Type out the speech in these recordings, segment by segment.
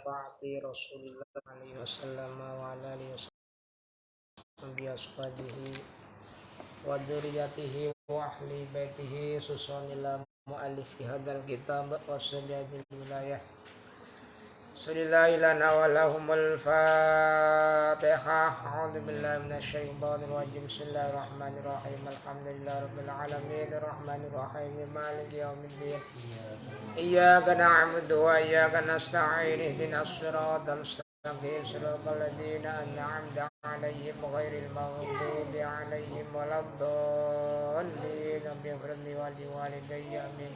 syafaati Rasulillah alaihi wasallam wa ala alihi washabihi wa dzurriyyatihi wa ahli baitihi susanillah mu'allif hadzal kitab wa sabiyatil wilayah sallallahu lana wa lahumul fatihah. A'udzu billahi minasyaitonir rajim. Bismillahirrahmanirrahim. Alhamdulillahi rabbil alamin arrahmanir rahim maliki yaumiddin. Iyyaka na'budu wa iyyaka nasta'in ihdinas siratal mustaqim siratal ladzina an'amta 'alaihim ghairil maghdubi 'alaihim waladdallin. Rabbighfirli wa liwalidayya amin.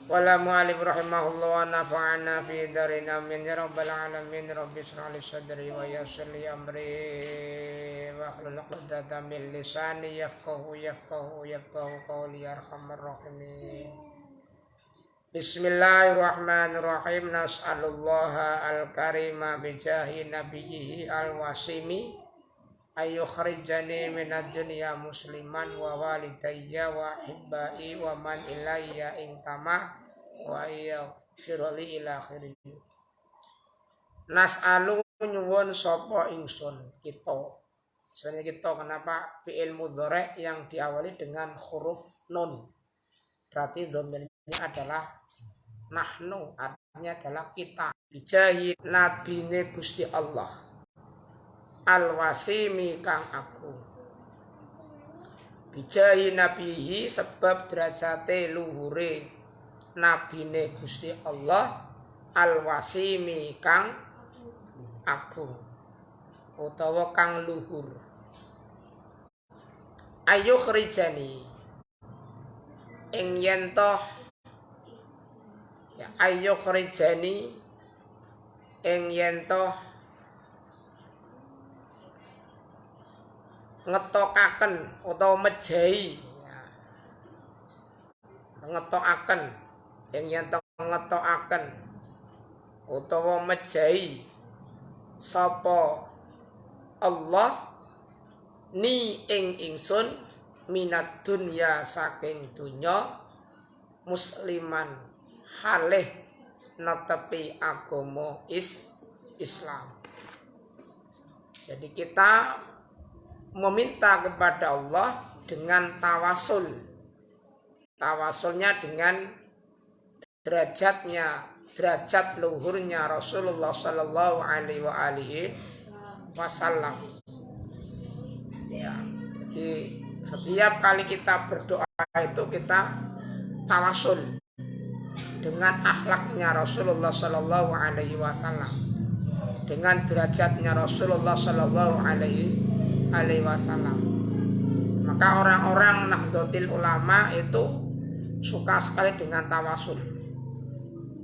Wala mu'allim rahimahullah wa nafa'ana fi darin amin ya rabbal alamin. Rabbi shrah li sadri wa yassir li amri wahlul 'uqdatam min lisani yafqahu qawli arhamar rahimin. Bismillahirrahmanirrahim. Nas'alullaha al-karima bijahi nabiyhi al-wasimi ayyukhrijani minad dunya musliman wa walidayya wa hibbai wa man ilayya intama wa yaghfirli ila akhirih. Nas'alu nyuwun sapa ingsun kita. Sebenarnya kita kenapa fi'il mudhari yang diawali dengan huruf nun? Berarti dhamirnya adalah nahnu, artinya adalah kita. Bijahi nabine Gusti Allah al-wasimi kang aku. Bijahi nabihi sebab derajate luhure nabine Gusti Allah al-wasimi kang aku utawa kang luhur. Ayyukhrijani ing yen toh ya ayyukhrijani ing yen toh ngetokaken utawa mejahi ya. Ngetokaken ing yen toh ngetokaken utawa mejahi sapa Allah ni ing ingsun minat dunya saking dunya musliman halih netepi agama Islam. Jadi kita meminta kepada Allah dengan tawasul. Tawasulnya dengan derajat luhurnya Rasulullah sallallahu alaihi wasallam. Ya, jadi setiap kali kita berdoa itu kita tawasul dengan akhlaknya Rasulullah sallallahu alaihi wasallam, dengan derajatnya Rasulullah sallallahu alaihi wasallam. Maka orang-orang Nahdlatul Ulama itu suka sekali dengan tawasul.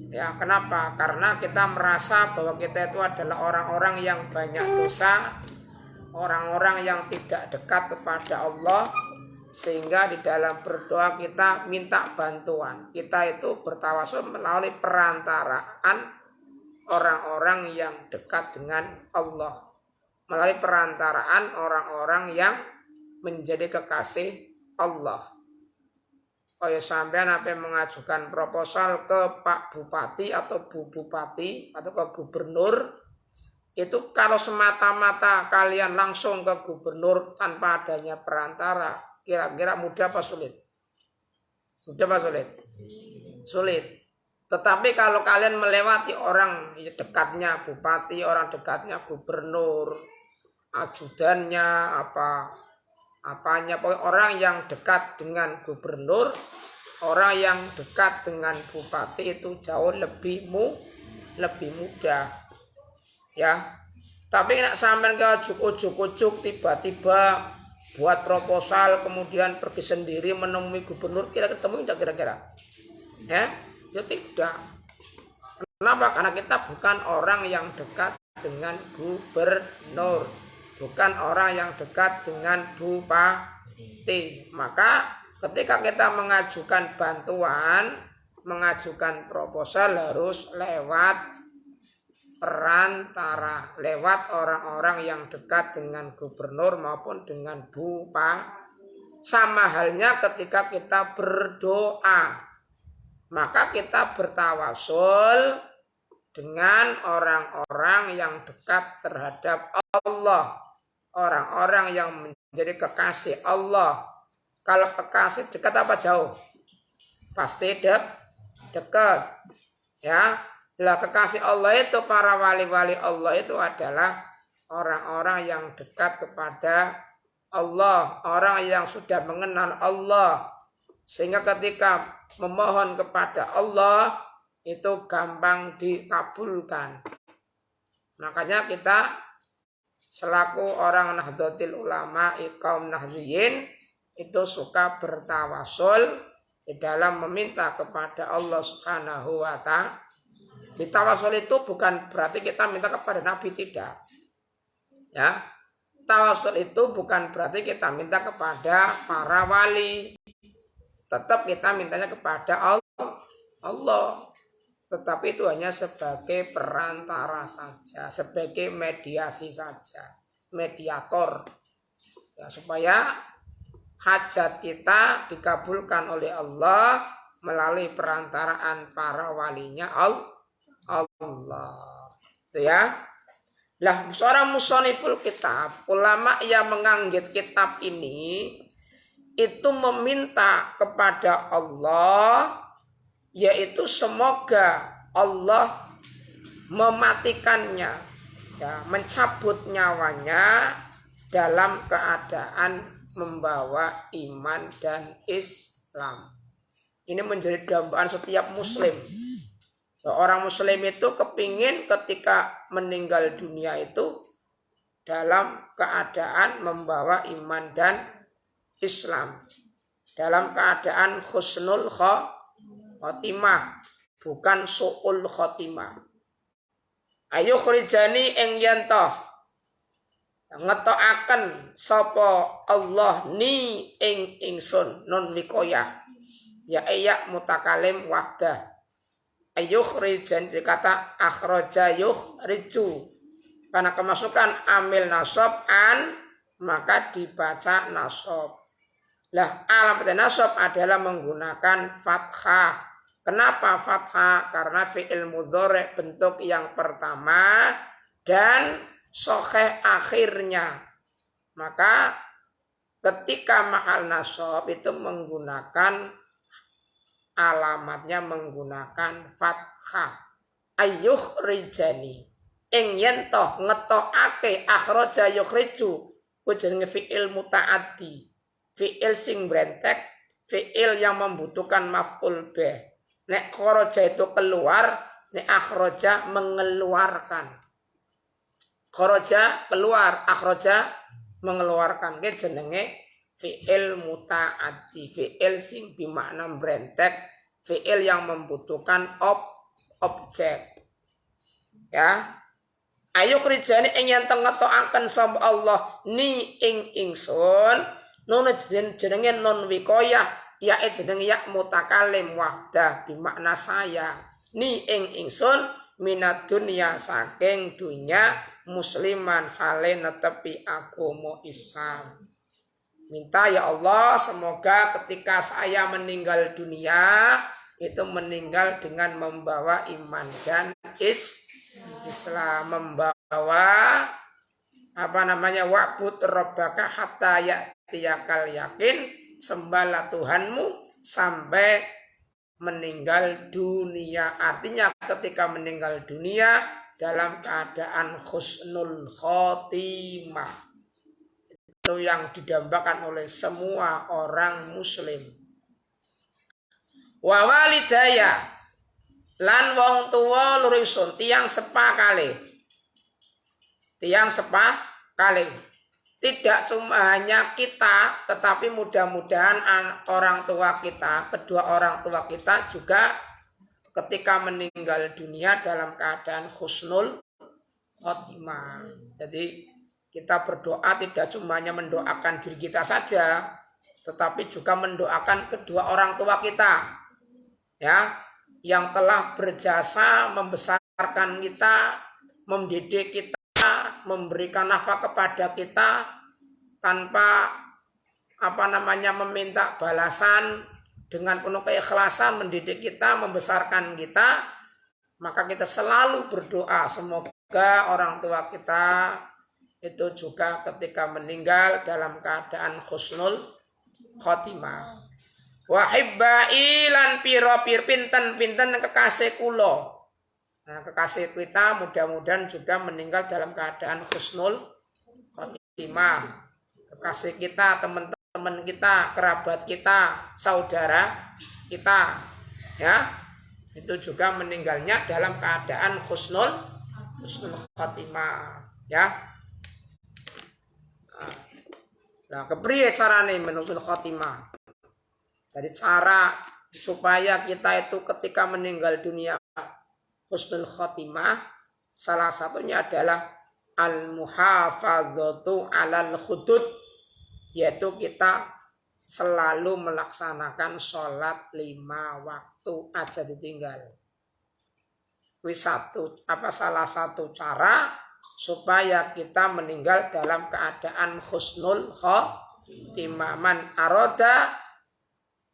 Ya, kenapa? Karena kita merasa bahwa kita itu adalah orang-orang yang banyak dosa, orang-orang yang tidak dekat kepada Allah, sehingga di dalam berdoa kita minta bantuan. Kita itu bertawasul melalui perantaraan orang-orang yang dekat dengan Allah, melalui perantaraan orang-orang yang menjadi kekasih Allah. Kayak sampean apa mengajukan proposal ke Pak Bupati atau Bu Bupati atau ke Gubernur, itu kalau semata-mata kalian langsung ke Gubernur tanpa adanya perantara, kira-kira mudah apa sulit? Mudah apa sulit? Sulit. Tetapi kalau kalian melewati orang dekatnya Bupati, orang dekatnya Gubernur, ajudannya, apanya, pokoknya orang yang dekat dengan Gubernur, orang yang dekat dengan Bupati itu jauh lebih mudah. Ya, tapi nak sampean ke ujuk-ujuk tiba-tiba buat proposal kemudian pergi sendiri menemui gubernur, kita ketemu tidak kira-kira? Ya tidak. Kenapa? Karena kita bukan orang yang dekat dengan gubernur, bukan orang yang dekat dengan bupati. Maka ketika kita mengajukan bantuan, mengajukan proposal harus lewat perantara, lewat orang-orang yang dekat dengan gubernur maupun dengan bupati. Sama halnya ketika kita berdoa, maka kita bertawasul dengan orang-orang yang dekat terhadap Allah, orang-orang yang menjadi kekasih Allah. Kalau kekasih dekat apa jauh? Pasti dekat. Ya, lah kekasih Allah itu, para wali-wali Allah itu adalah orang-orang yang dekat kepada Allah, orang yang sudah mengenal Allah, sehingga ketika memohon kepada Allah itu gampang dikabulkan. Makanya kita selaku orang Nahdlatul Ulama, kaum Nahdliyin itu suka bertawasul di dalam meminta kepada Allah Subhanahu wa Ta'ala. Di tawasul itu bukan berarti kita minta kepada Nabi, tidak. Ya, tawasul itu bukan berarti kita minta kepada para wali. Tetap kita mintanya kepada Allah. Tetapi itu hanya sebagai perantara saja, sebagai mediasi saja, mediator. Ya, supaya hajat kita dikabulkan oleh Allah melalui perantaraan para walinya Allah. Itu ya. Lah, seorang musoniful kitab, ulama yang menganggit kitab ini itu meminta kepada Allah, yaitu semoga Allah mematikannya, ya, mencabut nyawanya dalam keadaan membawa iman dan Islam. Ini menjadi dambaan setiap muslim. Orang muslim itu kepingin ketika meninggal dunia itu dalam keadaan membawa iman dan Islam, dalam keadaan husnul khotimah, bukan su'ul khotimah. Ayo khrijani ing yantoh ngetokaken sapa Allah ni ing ingsun non wikoya, ya iya mutakalim wahdah. Ayo khrijan dikata akhraja yukhriju, karena kemasukan amil nasab an maka dibaca nasab. Lah, alamat nasab adalah menggunakan fathah. Kenapa fathah? Karena fi'il mudhari bentuk yang pertama dan sahih akhirnya. Maka ketika mahal nasab itu menggunakan alamatnya menggunakan fathah. Ayyuh rijani ing yen toh ngetokake akhraja yukhriju ku jenenge fi'il muta'addi, fi'il sing brentek, fi'il yang membutuhkan maf'ul bih. Nek kharaja itu keluar, nek akhraja mengeluarkan. Kharaja keluar, akhraja mengeluarkan. Ki jenenge fi'il muta'addi, fi'il sing bimakna brentek, fi'il yang membutuhkan objek. Ya. Ayo khrijani ing yen ngetokaken sapa Allah ni ing ingsun, nun jenenge non wikoyah, ya jenenge ya mutakalim wahdah bimakna saya. Ni ing ingsun minad dunya saking dunya musliman hale netepi agama Islam. Minta ya Allah semoga ketika saya meninggal dunia itu meninggal dengan membawa iman dan Islam, membawa wa'bud rabbaka hatta ya'tiyakal yakin, sembahlah Tuhanmu sampai meninggal dunia. Artinya ketika meninggal dunia dalam keadaan husnul khotimah. Itu yang didambakan oleh semua orang muslim. Wa walidaya lan wong tuwa lurisun, tiang sepah kali. Tidak cuma hanya kita, tetapi mudah-mudahan orang tua kita, kedua orang tua kita juga ketika meninggal dunia dalam keadaan husnul khotimah. Jadi kita berdoa tidak cuma hanya mendoakan diri kita saja, tetapi juga mendoakan kedua orang tua kita, ya, yang telah berjasa membesarkan kita, mendidik kita, memberikan nafkah kepada kita tanpa meminta balasan, dengan penuh keikhlasan mendidik kita, membesarkan kita, Maka kita selalu berdoa semoga orang tua kita itu juga ketika meninggal dalam keadaan husnul khotimah. Wahibbai lan piro-pir pinten kekasih kula. Nah, kekasih kita mudah-mudahan juga meninggal dalam keadaan husnul khotimah. Kekasih kita, teman-teman kita, kerabat kita, saudara kita, ya, itu juga meninggalnya dalam keadaan husnul khotimah, ya. Nah, kepriye carane menunggu khotimah? Jadi cara supaya kita itu ketika meninggal dunia husnul khotimah, salah satunya adalah al-muhafadzatu 'alal hudud, yaitu kita selalu melaksanakan sholat 5 waktu aja ditinggal. Salah satu cara supaya kita meninggal dalam keadaan husnul khotimah. Man arada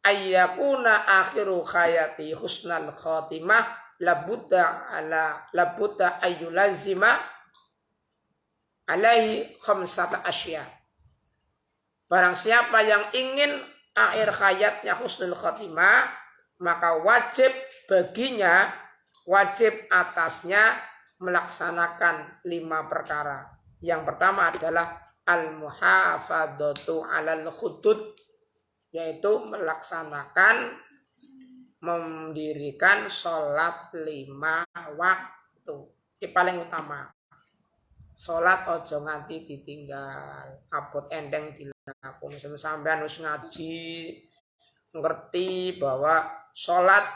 ayyakuna akhiru khayati husnul khotimah labudda ayyulazima alaihi khamsata asya. Barang siapa yang ingin akhir hayatnya husnul khotimah, maka wajib atasnya melaksanakan 5 perkara. Yang pertama adalah al-muhafadzatu 'alal hudud, yaitu mendirikan sholat 5 waktu. Ini paling utama. Sholat ojo nganti ditinggal, abot endeng dilakoni. Sampeyan wis ngaji, ngerti bahwa sholat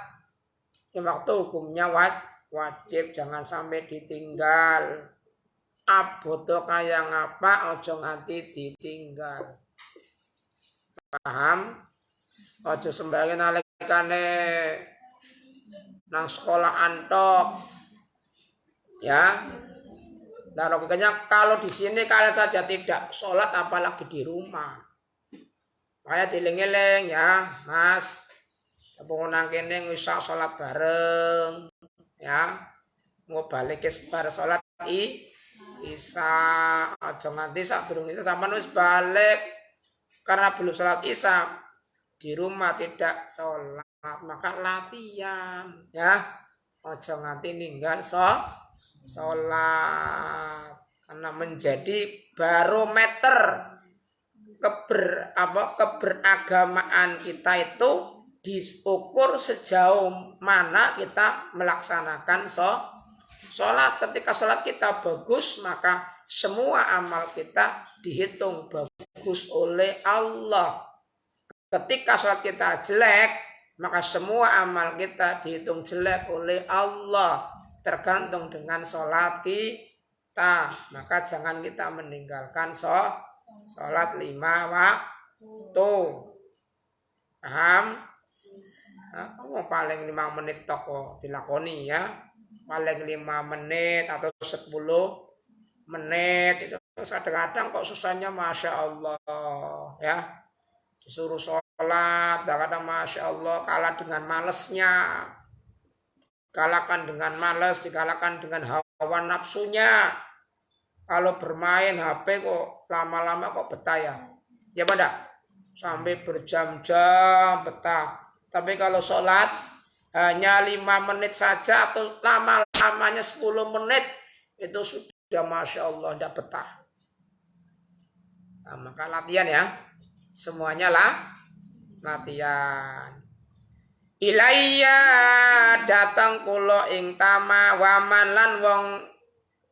waktu hukumnya wajib, jangan sampai ditinggal. Abot kaya ngapa ojo nganti ditinggal. Paham? Ojo sembahyang nalikane nang sekolah antok, ya. Nah, logikanya kalau di sini kalian saja tidak sholat, apalagi di rumah. Makanya dieling-eling ya, Mas. Pengunang kene ngisa sholat bareng, ya. Mau balik ke bar sholat isya, aja nganti sak durung isya sampean wis balik karena belum sholat isya, di rumah tidak sholat, maka latihan, ya. Aja nganti ninggal sholat, karena menjadi barometer keberagamaan kita itu diukur sejauh mana kita melaksanakan sholat. Ketika sholat kita bagus, maka semua amal kita dihitung bagus oleh Allah. Ketika sholat kita jelek, maka semua amal kita dihitung jelek oleh Allah. Tergantung dengan sholat kita. Maka jangan kita meninggalkan sholat 5 waktu. Paham? Paling 5 menit toko dilakoni, ya. Paling 5 menit atau 10 menit. Itu kadang-kadang kok susahnya Masya Allah, ya. Disuruh sholat, kadang-kadang Masya Allah kalah dengan malesnya. Kalahkan dengan malas, dikalahkan dengan hawa nafsunya. Kalau bermain HP kok lama-lama kok betah, ya. Ya pada sampai berjam-jam betah. Tapi kalau sholat hanya 5 menit saja atau lama-lamanya 10 menit itu sudah Masya Allah tidak betah. Nah, maka latihan, ya. Semuanya latihan. Ilayya datang kula ing tama waman lan wong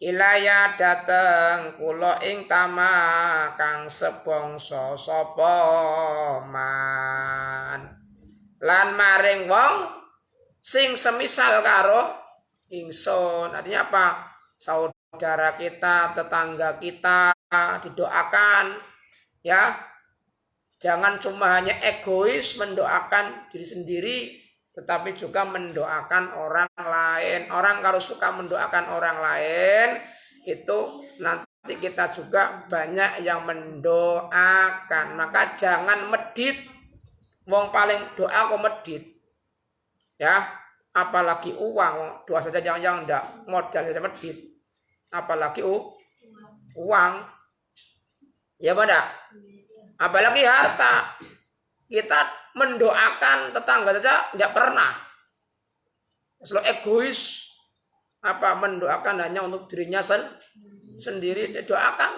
ilayya dateng kula ing tama kang sebangsa sapa man lan maring wong sing semisal karo ingsun. Artinya apa? Saudara kita, tetangga kita didoakan, ya. Jangan cuma hanya egois mendoakan diri sendiri, tetapi juga mendoakan orang lain. Orang kalau suka mendoakan orang lain, itu nanti kita juga banyak yang mendoakan. Maka jangan medit. Wong paling doa kok medit, ya. apalagi uang, doa saja jangan enggak modal dapat duit, apalagi uang, ya pada, apalagi harta. Kita mendoakan tetangga saja enggak pernah, selalu egois, mendoakan hanya untuk dirinya sendiri. Doakan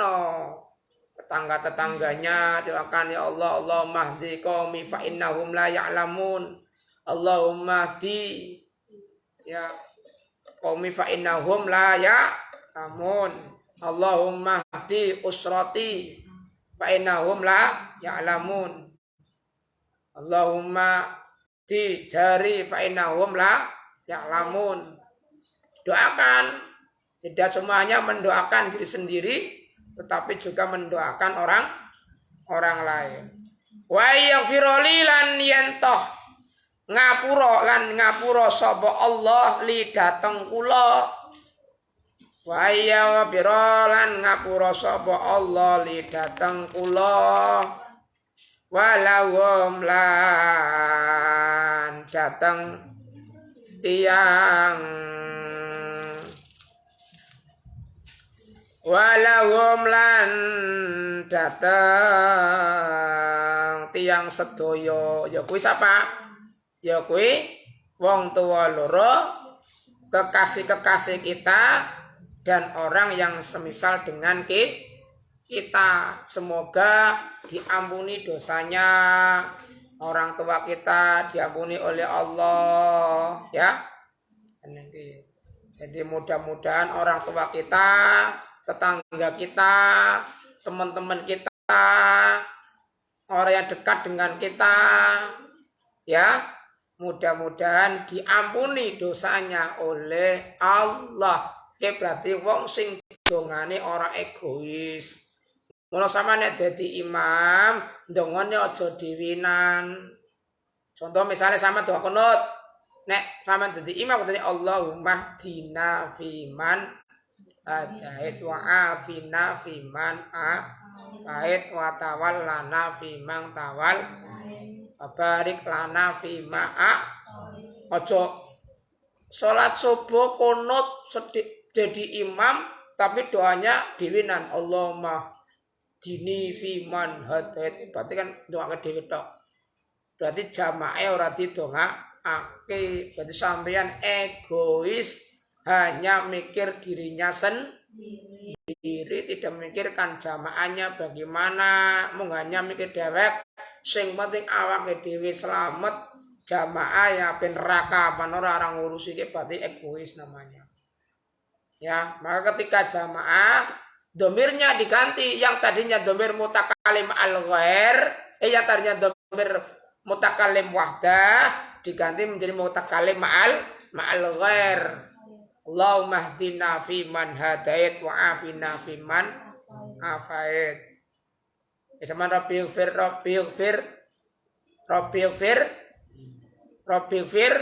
tetangga-tetangganya, doakan ya Allah, Allahumma hdi qaumi fa innahum la ya'lamun. Allahumma hdi ya qaumi fa innahum la ya'lamun. Allahumma hdi usrati fa innahum la ya'lamun. Allahumma hdi jari fa innahum la ya'lamun. Doakan, tidak semuanya mendoakan diri sendiri, tetapi juga mendoakan orang lain. Wa yaghfirli lan yentoh ngapura sapa Allah li dateng kula. Wa yaghfirli lan ngapura sapa Allah li dateng kula. Walawum lan dateng tiang tiang sedoyo, ya kuwi sapa? Ya kuwi wong tua loro, kekasih-kekasih kita, dan orang yang semisal dengan kita. Semoga diampuni dosanya orang tua kita, diampuni oleh Allah, ya. Jadi mudah-mudahan orang tua kita, tetangga kita, teman-teman kita, orang yang dekat dengan kita, ya, mudah-mudahan diampuni dosanya oleh Allah. Oke, berarti wong sing dongane orang egois. Mula sama nek dadi imam, ndongone aja diwinan. Contoh misalnya sama doa kunut. Nek sama dadi imam kutane Allahumma hdina fiman hadait wa afina fiman afait wa tawallana fiman tawal barik lana fima aja salat subuh kunut jadi imam tapi doanya diwinan Allahumma dini fiman hadait, berarti kan doa ke dewi tok, berarti jamaah ora didongakake, berarti sampeyan egois, hanya mikir dirinya sendiri, tidak memikirkan jamaahnya bagaimana, hanya mikir dewek, sing penting awake dhewe selamat, jamaah ya ben neraka apa orang ngurus iki, berarti egois namanya. Ya, maka ketika jamaah domirnya diganti, yang tadinya domir mutakalim al-ghair, yang tadinya domir mutakalim wahdah diganti menjadi mutakalim ma'al ghair. Allahumma hdina fiman hadait wa afina fiman afait. Sama Rabbil fir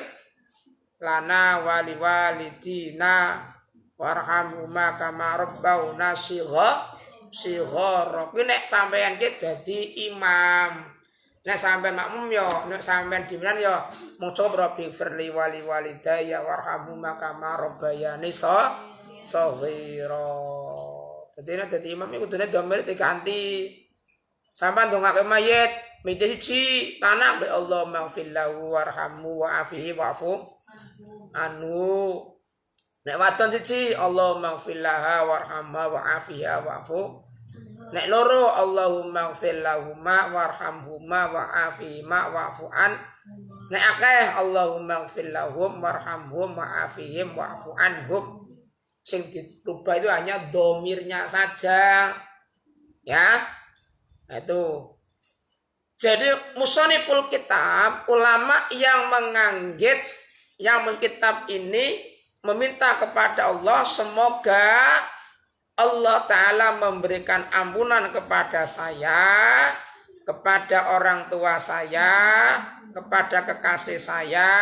lana wali walidina warhamhuma kama rabbauna shighara. Kuwi nek sampeyan ki dadi imam, nek sampeyan makmum yo, nek sampeyan diminan yo maca rabbil firli wali walidayya warhamhuma kama rabbayani shaghira. Dadi nek dadi imam iku kudune domir diganti. Sampeyan ndongake mayit, mite siji tanah be Allah maghfir lahu warhamhu wa afihi wa'fu anhu. Nek wadon siji Allahumma ighfir laha warhamha wa'afiha wa'fu. Nek loro Allahumma ighfir lahumma warhamhuma wa'afihima wa'fu an. Nek akeh Allahumma ighfir lahum warhamhum wa'afihim wa'fu anhum. Sing dirubah itu hanya domirnya saja. Ya. Nah, itu. Jadi musanniful kitab, ulama yang menganggit yang kitab ini meminta kepada Allah semoga Allah Ta'ala memberikan ampunan kepada saya, kepada orang tua saya, kepada kekasih saya,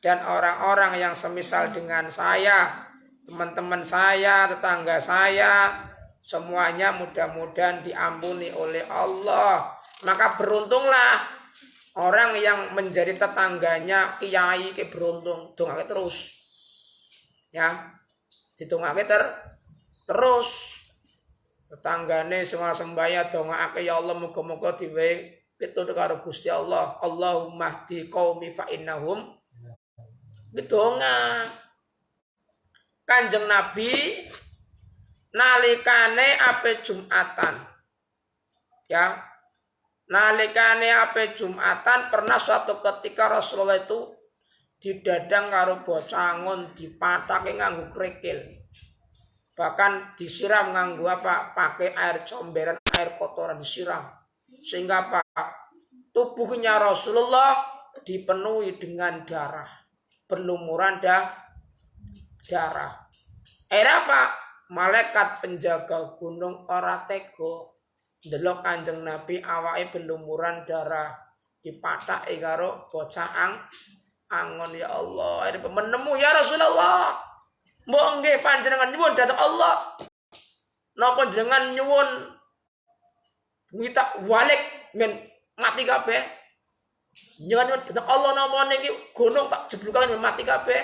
dan orang-orang yang semisal dengan saya, teman-teman saya, tetangga saya, semuanya mudah-mudahan diampuni oleh Allah. Maka beruntunglah Orang yang menjadi tetangganya kiai ke beruntung, dongake terus. Ya, ditungake terus. Tetanggane semua sembaya dongake ya Allah muga-muga diwehi pitutur karo Gusti Allah. Allahumma hdi qaumi fa innahum bidonga. Kanjeng Nabi nalikane ape Jumatan. Ya, nalikane ape Jumatan pernah suatu ketika Rasulullah itu didadang karo bocah angon dipatake nganggo krikil. Bahkan disiram nganggo apa? Pakai air comberan, air kotoran disiram. Sehingga apa? Tubuhnya Rasulullah dipenuhi dengan darah. Berlumuran darah. Apa? Malaikat penjaga gunung ora tega ndelok Kanjeng Nabi awake berlumuran darah dipatake karo bocah angon ya Allah. Ada menemu ya Rasulullah. Mbok nggih panjenengan nyuwun dhateng Allah. Napa jenengan nyuwun kita walik men mati kabeh? Jangan nyuwun dhateng Allah napa niki gunung tak jeblukaken mati kabeh?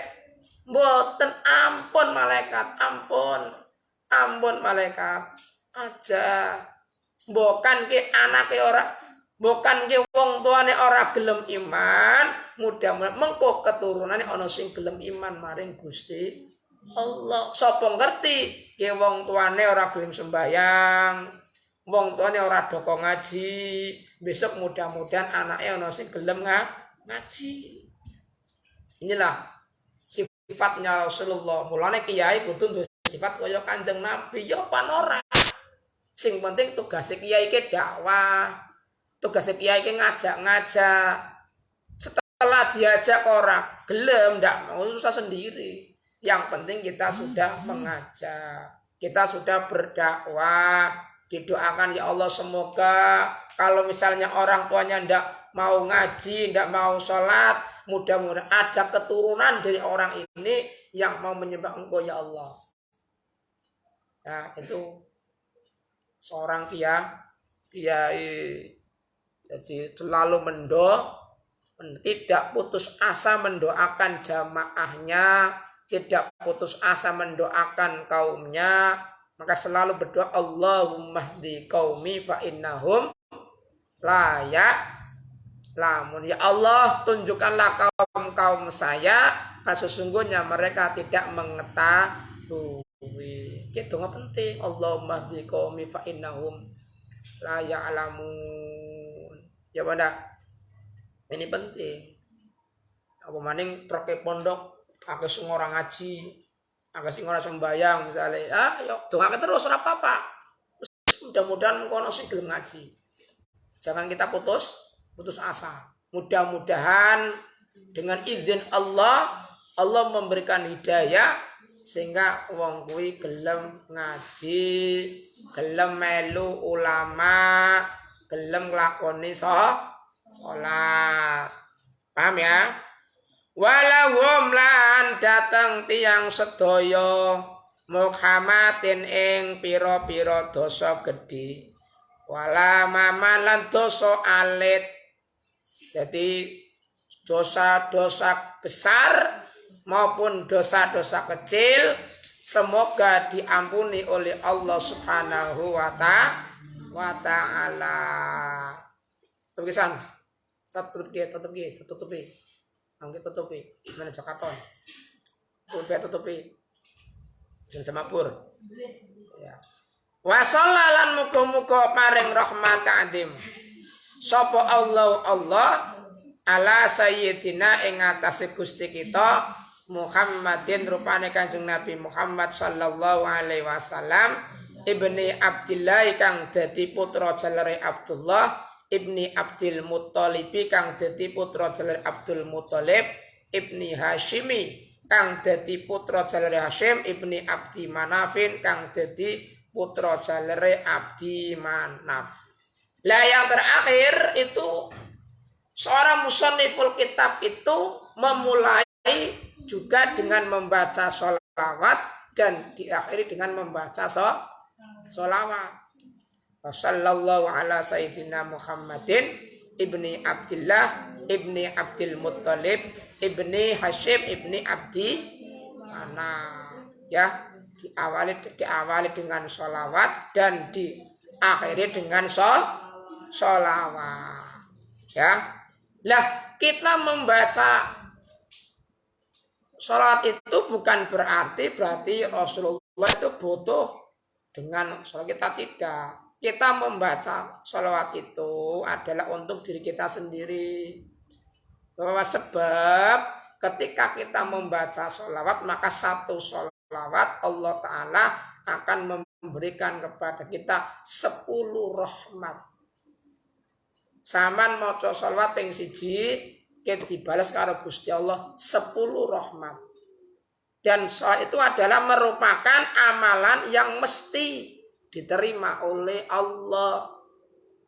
Mboten, ampun malaikat, ampun malaikat. Aja. Mbokan ki anake ora, mbokan ki wong tuane ora gelem iman, mudah-mudahan mengko keturunane ana sing gelem iman maring Gusti Allah. Sapa ngerti ki wong tuane ora gelem sembayang, wong tuane ora doko ngaji, besok mudah-mudahan anake ana sing gelem ngaji. Inilah sifatnya Rasulullah. Mulane kiai kudu duwe sifat kaya Kanjeng Nabi ya panora. Sing penting tugas kiai ki dakwah. Tugas kiai ki ngajak-ngajak. Setelah diajak orang gelem ndak mau susah sendiri. Yang penting kita sudah mengajak, kita sudah berdakwah, didoakan ya Allah semoga kalau misalnya orang tuanya ndak mau ngaji, ndak mau sholat, mudah-mudahan ada keturunan dari orang ini yang mau menyembah Engkau ya Allah. Ya itu seorang kiai jadi selalu tidak putus asa mendoakan jamaahnya, tidak putus asa mendoakan kaumnya, maka selalu berdoa Allahumma hdi qaumi fa innahum la ya'lamun. Ya Allah, tunjukkanlah kaum saya, sesungguhnya mereka tidak mengetahui. Itu nggak penting. Allahumma hdi qaumi fa innahum la ya'lamun. Ya pada ini penting. Apa maning proke pondok akeh sing ora ngaji, akeh sing ora sembayang misalnya, yo dongake terus ora apa-apa. Mudah-mudahan kono sing gelem ngaji. Jangan kita putus asa. Mudah-mudahan dengan izin Allah memberikan hidayah sehingga wong kuwi gelem ngaji, gelem melu ulama, gelem nglakoni salat. Paham ya? Walahum lan dateng tiang sedaya Muhammadin ing pira-pira dosa gedhe, wala maman lan dosa alit. Jadi dosa-dosa besar maupun dosa-dosa kecil semoga diampuni oleh Allah Subhanahu wa ta'ala. Tulisan tutupi. Angge tutupi, mana Jakarta? Tutupi. Jangan semapur. Ya. Wa sallalan muga-muga paring rahmat adim. Sapa Allah ala sayyidina ing atase Gusti kita Muhammadin rupane Kanjeng Nabi Muhammad sallallahu alaihi wasallam ibni Abdillah kang dadi putra jalare Abdullah ibni Abdul Muthalib kang dadi putra jalare Abdul Muthalib ibni Hashimi kang dadi putra jalare Hashim ibni Abdi Manafin kang dadi putra jalare Abdi Manaf. Lah yang terakhir itu seorang musanniful kitab itu memulai juga dengan membaca sholawat dan diakhiri dengan membaca sholawat. Wassallallahu ala sayyidina Muhammadin ibni Abdillah ibni Abdul Muttalib ibni Hashim ibni Abdi Manaf. Ya, diawali dengan sholawat dan diakhiri dengan sholawat. Ya, lah kita membaca sholawat itu bukan berarti Rasulullah itu butuh dengan sholawat kita, tidak. Kita membaca sholawat itu adalah untuk diri kita sendiri. Bahwa sebab ketika kita membaca sholawat, maka satu sholawat Allah Ta'ala akan memberikan kepada kita 10 rahmat. Saman maca sholawat ping 1 kita dibalas karo Gusti Allah 10 rahmat. Dan sholawat itu adalah merupakan amalan yang mesti diterima oleh Allah.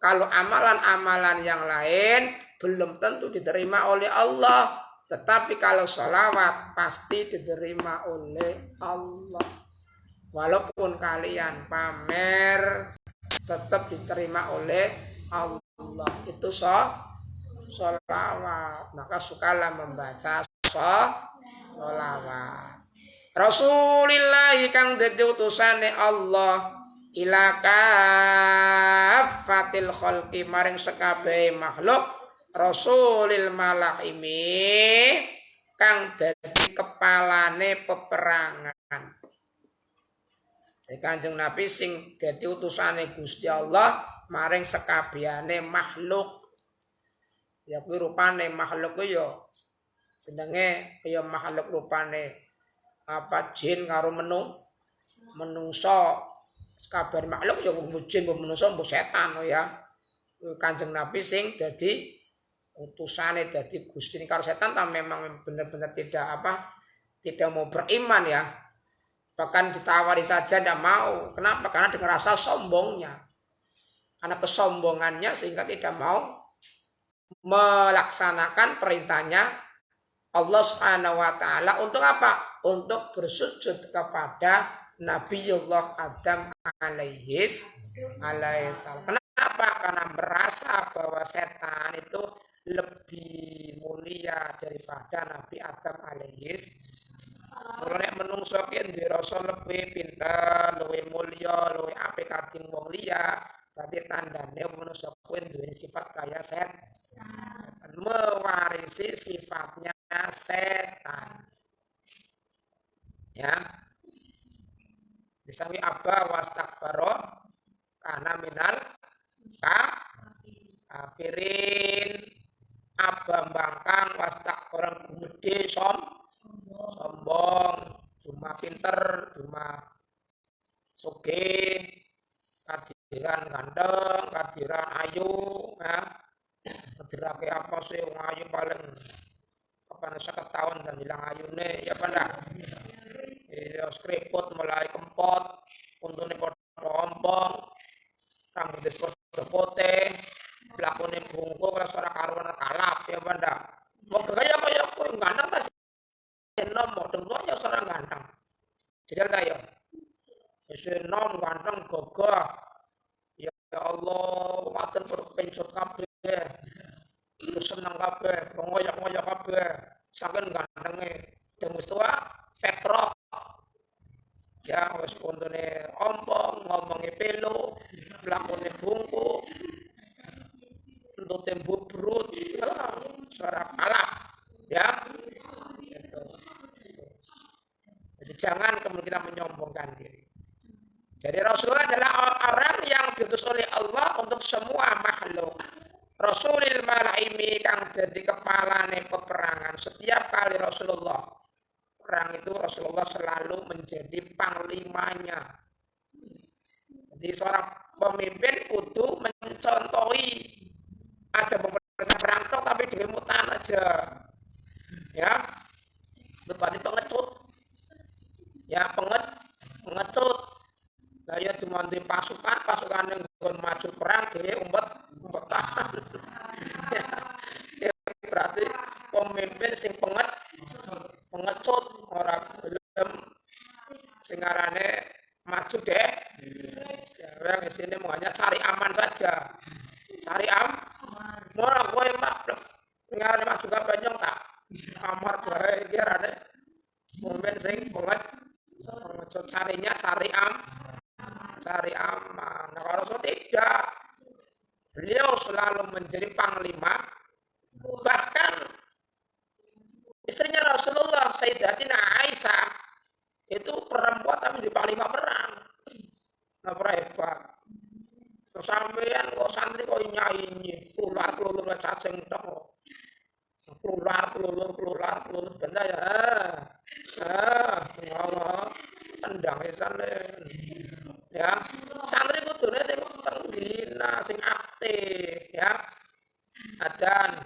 Kalau amalan-amalan yang lain belum tentu diterima oleh Allah. Tetapi kalau sholawat pasti diterima oleh Allah. Walaupun kalian pamer, tetap diterima oleh Allah. Itu sholawat. Maka sukalah membaca sholawat. Rasulillah kang dadi utusane Allah ila kafatil khalqi maring sekabehe makhluk, Rasulil malaimi kang dadi kepalane peperangan. Jadi Kanjeng Nabi sing dadi utusane Gusti Allah maring sekabehane makhluk. Ya kuwi rupane makhluk ku ya jenenge kaya makhluk rupane jin karo menungso. Kabar makhluk ya jin menungso mbok setan ya. Kanjeng Nabi sing dadi utusane dadi Gusti ini karo setan ta memang benar-benar tidak mau beriman ya. Bahkan ditawari saja tidak mau. Kenapa? Karena dengan rasa sombongnya. Karena kesombongannya sehingga tidak mau melaksanakan perintahnya Allah Subhanahu wa taala untuk apa? Untuk bersujud kepada Nabiullah Adam alaihissalam. Kenapa? Karena merasa bahwa setan itu lebih mulia daripada Nabi Adam alaihissalam. Kalau nek menungso ki dirasa lebih pinter, lebih mulia, lebih apik kating wong liya, berarti tandane menungso kuwi duwe sifat kaya setan. Mewarisi sifatnya setan. Ya. Disawi abba wastakbaro kana minal kafirin. Abba bangkang wastakbaro gede sombong, cuma pinter, cuma sugih, kadiran ganteng, kadiran ayu, ya. Kadirake apa sih wong ayu paling kapan 50 tahun dan hilang ayune ya pada. Ya skriput mulai kempot, untune padha ompong, rambutnya padha putih, lakone bungkuk ora ora karuan kalap ya pada. Wong kaya kowe ganteng ta enom modeng ya ora ganteng. Jajal ta ya. Wis enom ganteng gagah. Ya Allah, waten pencut kabeh. Seneng kabeh, ngoyak-ngoyak kabeh. Saken gantenge. Deng wis tuwa petrok. Ya wis kontone ompong, ngomongi pelo, lakone bungkuk, entute bubrut, suara kalap, ya. Gitu. Jadi jangan kemudian kita menyombongkan diri. Jadi Rasulullah adalah orang yang diutus oleh Allah untuk semua makhluk. Rasulil malaimi kang jadi kepalane peperangan. Setiap kali Rasulullah perang itu Rasulullah selalu menjadi panglimanya. Jadi seorang pemimpin kudu mencontohi aja pemerintah perang tok tapi dhewe mutan aja. Ya. Itu berarti pengecut. Ya, pengecut. Lah ya cuma di pasukan yang maju perang dhewe umpet-umpetan. Ya, berarti pemimpin sing pengecut orang belum sing arane maju deh. Ya, yang di sini hanya cari aman saja. Cari aman. Mau mencari aman. Nah, kalau Rasul tidak, beliau selalu menjadi panglima. Bahkan istrinya Rasulullah, Sayyidatina Aisyah, itu perempuan tapi di panglima perang. Nah, hebat. Sampeyan kok santri kok nyanyi, keluar cacing tok. Keluar benda ya. Tendang isane. Ya, santri kudune sing penggina, sing aktif, ya. Adan,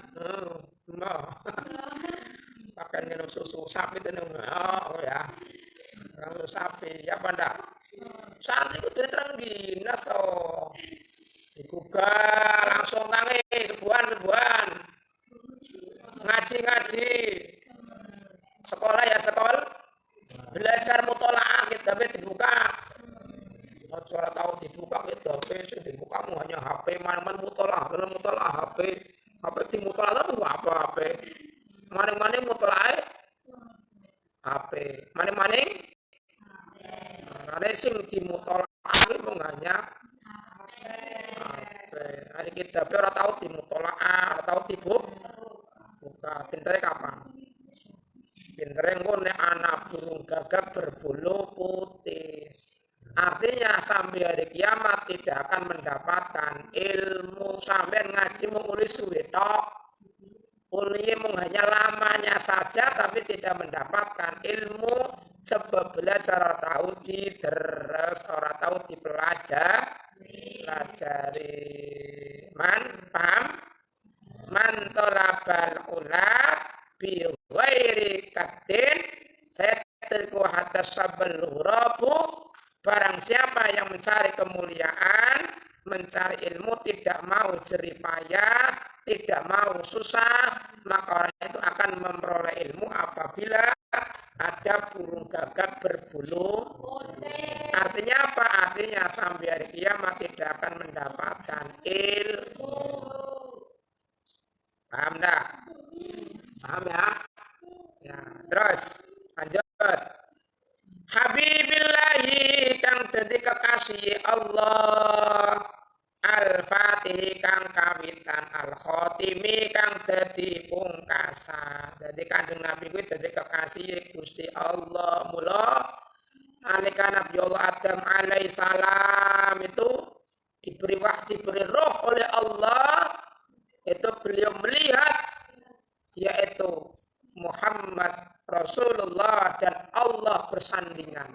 pakai minum susu sapi itu ya. Susu sapi, ya apa ndak? Santri kudune tenggina so. Digugah langsung tangi sebuan. Ngaji. Sekolah ya sekolah. Belajar mutolaah kita dibuka. Suara tahu dibuka gitu, HP dibuka hanya HP mana mutolaah HP dimutolaah tapi nggak apa HP. Mana mutolaah HP. Mana ada sing dimutolaah itu hanya HP. Hari kita orang tahu dimutolaah, tahu dibuka. Pinternya kapan? Pinternya ngone anak burung gagak berbulu putih. Artinya sampai hari kiamat tidak akan mendapatkan ilmu. Sampai ngaji menguli suwetok, kuliah hanya lamanya saja tapi tidak mendapatkan ilmu. Sebab belajar tahu diteres, orang tahu dipelajari. Paham? Man tolabal ulat bi ghairi katin sayatku hatta sabal ghurabu. Barang siapa yang mencari kemuliaan, mencari ilmu, tidak mau jeripayah, tidak mau susah, maka orang itu akan memperoleh ilmu apabila ada burung gagak berbulu. Artinya apa? Artinya sampai hari kiamat tidak akan mendapatkan ilmu. Paham enggak? Paham ya? Ya, terus lanjut. Habibillahi kang dadi kekasih Allah, Al-Fatih kang kawitan, Al-Khatimi kang dadi pungkasan. Dadi Kanjeng Nabi kuwi dadi kekasih Gusti Allah. Mula nalika Nabi Allah Adam alaihi salam itu diberi roh oleh Allah, itu beliau melihat yaitu Muhammad Rasulullah dan Allah bersandingan.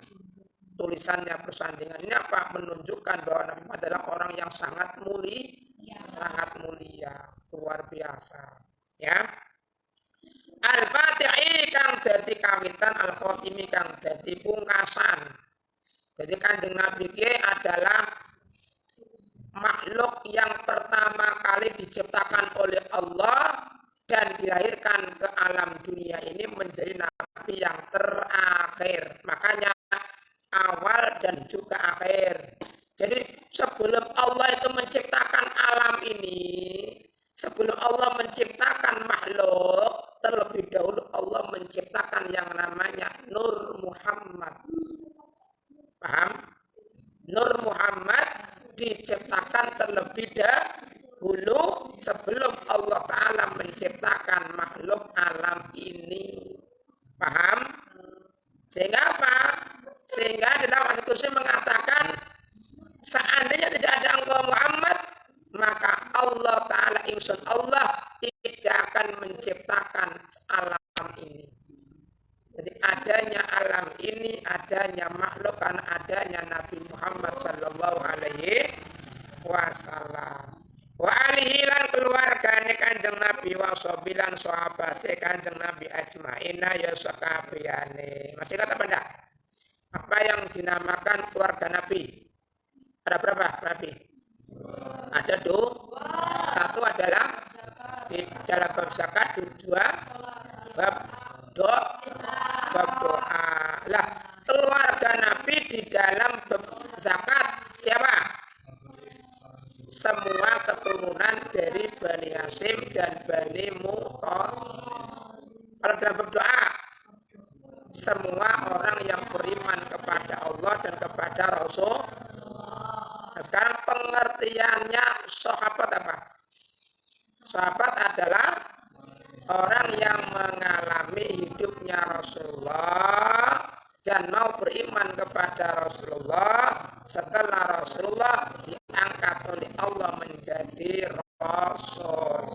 Tulisannya bersandingan. Ini apa? Menunjukkan bahwa Nabi adalah orang yang sangat mulia, luar biasa. Ya. Al-Fatih'i kang dadi kawitan, Al-Khatimi kang dadi pungkasan. Jadi Kanjeng Nabi adalah makhluk yang pertama kali diciptakan oleh Allah dan dilahirkan ke alam dunia ini menjadi nabi yang terakhir. Makanya awal dan juga akhir. Jadi sebelum Allah itu menciptakan alam ini, sebelum Allah menciptakan makhluk, terlebih dahulu Allah menciptakan yang namanya Nur Muhammad. Paham? Nur Muhammad diciptakan terlebih dahulu sebelum Allah Ta'ala menciptakan makhluk alam ini. Paham? Sehingga apa? Sehingga dalam hadis qudsi mengatakan seandainya tidak ada engkau Muhammad, maka Allah Ta'ala ingsun Allah tidak akan menciptakan alam ini. Jadi adanya alam ini, adanya makhluk karena adanya Nabi Muhammad Sallallahu Alaihi Wasallam. Wa alihi lan keluargane Kanjeng Nabi wa sobilan sahabate Kanjeng Nabi ajmaina ya sakabehane. Masih kata apa enggak? Apa yang dinamakan keluarga Nabi? Ada berapa Nabi? Ada dua. Satu adalah dalam bab zakat, dua bab doa. Lah, keluarga Nabi di dalam bab zakat siapa? Semua keturunan dari Bani Hashim dan Bani Muthalib. Kalau dalam berdoa, semua orang yang beriman kepada Allah dan kepada Rasul pengertiannya sahabat apa? Sahabat adalah orang yang mengalami hidupnya Rasulullah dan mau beriman kepada Rasulullah setelah Rasulullah diangkat oleh Allah menjadi Rasul.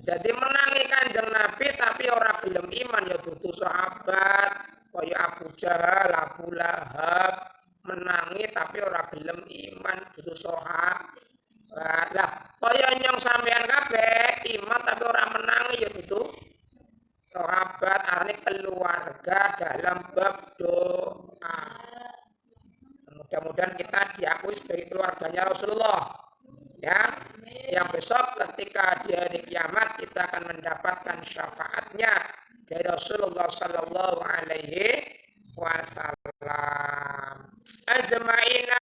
Jadi menangi Kanjeng Nabi tapi orang belum iman ya dudu sahabat kaya Abu Jahal, Abu Lahab menangi tapi orang belum iman dudu sahabat. Lah kaya nyong sampean kabeh iman tapi orang menangi ya dudu sahabat. Arane keluarga dalam bab doa. Mudah-mudahan kita diakui sebagai keluarganya Rasulullah. Ya, yang besok ketika di hari kiamat kita akan mendapatkan syafaatnya dari Rasulullah Sallallahu Alaihi Wasallam. Ajmaina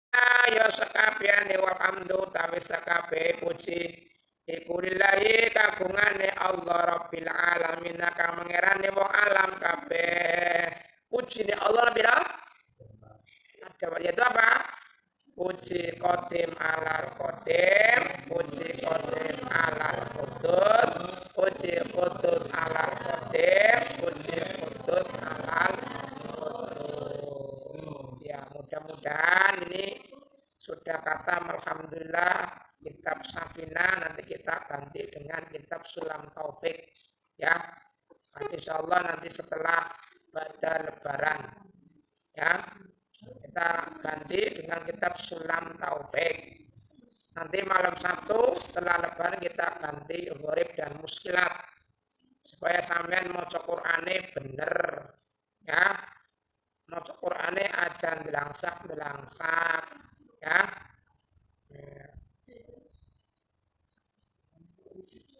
ya sekabiane walhamdu tawi sekabe puji iku lillahi kagungane Allah Rabbil Alamin kang mengerane wong alam kabeh. Pujine Allah Rabbil Ada yaitu apa? Puji kodim alal kodim, puji kodim alal kudus, puji kudus alal kodim, puji kudus alal kudus. Ya mudah-mudahan ini sudah kata alhamdulillah kitab Safina, nanti kita ganti dengan kitab Sulam Taufik ya. Insya Allah nanti setelah pada lebaran ya. Kita ganti dengan kitab Sulam Taufik. Nanti malam Sabtu setelah lebaran kita ganti Ghorib dan Muskilat supaya sampean maca Qur'ane bener ya. Maca Qur'ane aja delangsak ya.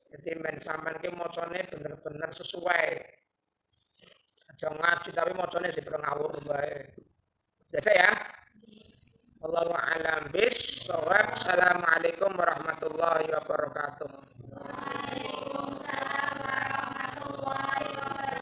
Jadi men sampean ki macane bener-bener sesuai. Aja ngaji tapi macane sing ngawur bae. Biasa ya. Wallahu a'lam bis. Assalamualaikum warahmatullahi wabarakatuh.